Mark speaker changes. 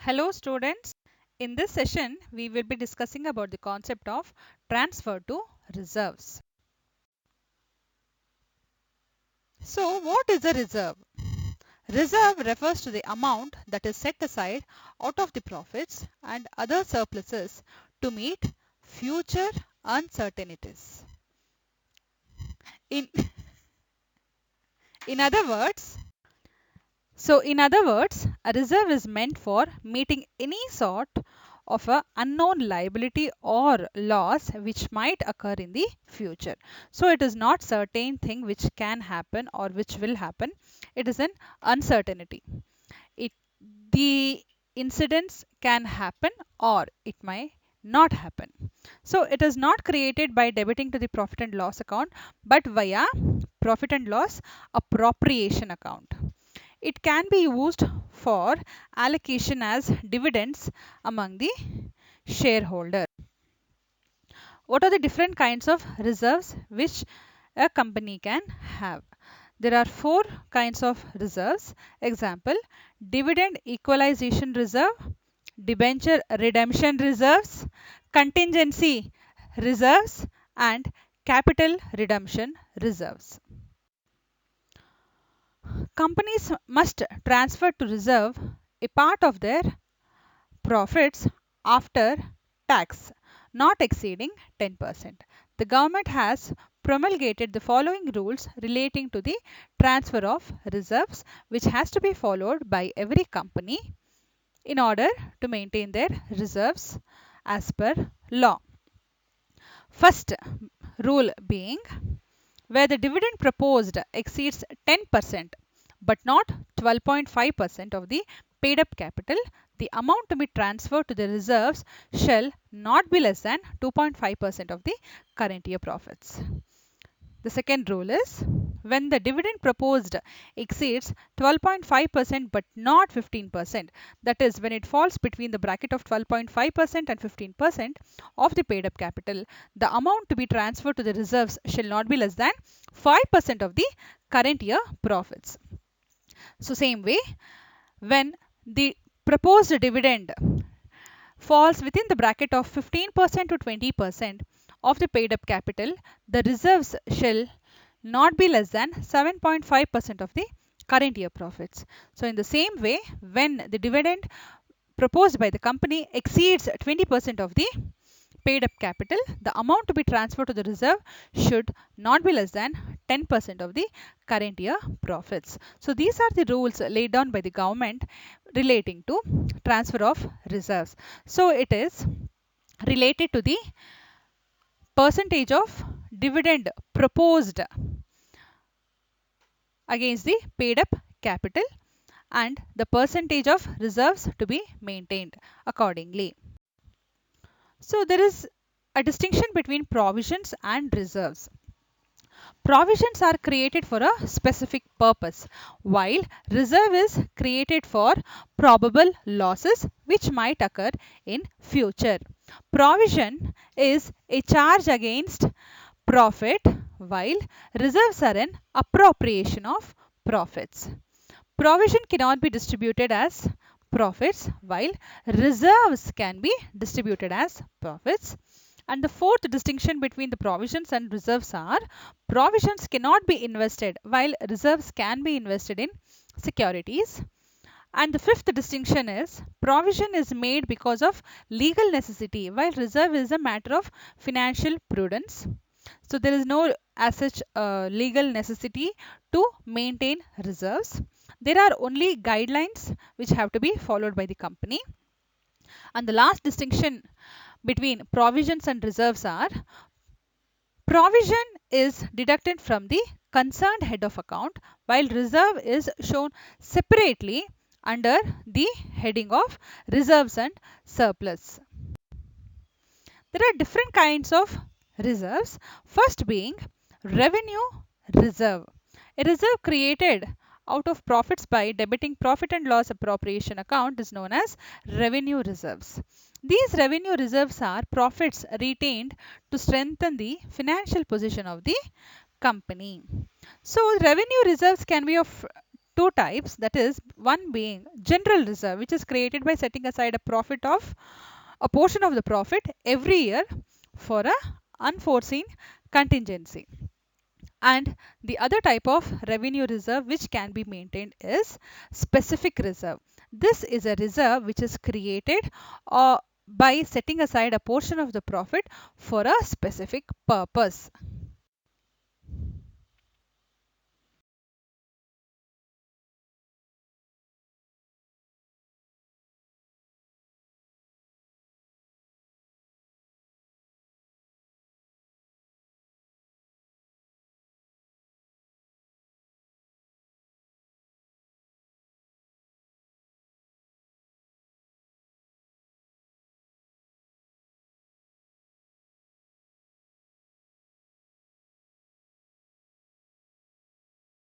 Speaker 1: Hello students. In this session, we will be discussing about the concept of transfer to reserves. So, what is a reserve? Reserve refers to the amount that is set aside out of the profits and other surpluses to meet future uncertainties. In, in other words, in other words, a reserve is meant for meeting any sort of a unknown liability or loss which might occur in the future. So it is not certain thing which can happen or which will happen. It is an uncertainty. It the incidents can happen or it may not happen. So it is not created by debiting to the profit and loss account but via profit and loss appropriation account. It can be used for allocation as dividends among the shareholder. What are the different kinds of reserves which a company can have? There are four kinds of reserves. Example, dividend equalization reserve, debenture redemption reserves, contingency reserves, and capital redemption reserves. Companies must transfer to reserve a part of their profits after tax not exceeding 10%. The government has promulgated the following rules relating to the transfer of reserves which has to be followed by every company in order to maintain their reserves as per law. First rule being, where the dividend proposed exceeds 10% but not 12.5% of the paid up capital, the amount to be transferred to the reserves shall not be less than 2.5% of the current year profits. The second rule is, when the dividend proposed exceeds 12.5% but not 15%, that is when it falls between the bracket of 12.5% and 15% of the paid up capital, the amount to be transferred to the reserves shall not be less than 5% of the current year profits. So same way, when the proposed dividend falls within the bracket of 15% to 20% of the paid up capital, the reserves shall not be less than 7.5% of the current year profits. So in the same way, when the dividend proposed by the company exceeds 20% of the paid up capital, the amount to be transferred to the reserve should not be less than 10% of the current year profits. So these are the rules laid down by the government relating to transfer of reserves. So it is related to the percentage of dividend proposed against the paid up capital and the percentage of reserves to be maintained accordingly. So there is a distinction between provisions and reserves. Provisions are created for a specific purpose, while reserve is created for probable losses which might occur in future. Provision is a charge against profit, while reserves are an appropriation of profits. Provision cannot be distributed as profits, while reserves can be distributed as profits. And the fourth distinction between the provisions and reserves are, provisions cannot be invested while reserves can be invested in securities. And the fifth distinction is, provision is made because of legal necessity while reserve is a matter of financial prudence. So there is no as such legal necessity to maintain reserves. There are only guidelines which have to be followed by the company. And the last distinction between provisions and reserves are, provision is deducted from the concerned head of account while reserve is shown separately under the heading of reserves and surplus. There are different kinds of reserves. First being revenue reserve. A reserve created out of profits by debiting profit and loss appropriation account is known as revenue reserves. These revenue reserves are profits retained to strengthen the financial position of the company. So revenue reserves can be of two types, that is one being general reserve, which is created by setting aside a portion of the profit every year for a unforeseen contingency. And the other type of revenue reserve which can be maintained is specific reserve. This is a reserve which is created by setting aside a portion of the profit for a specific purpose.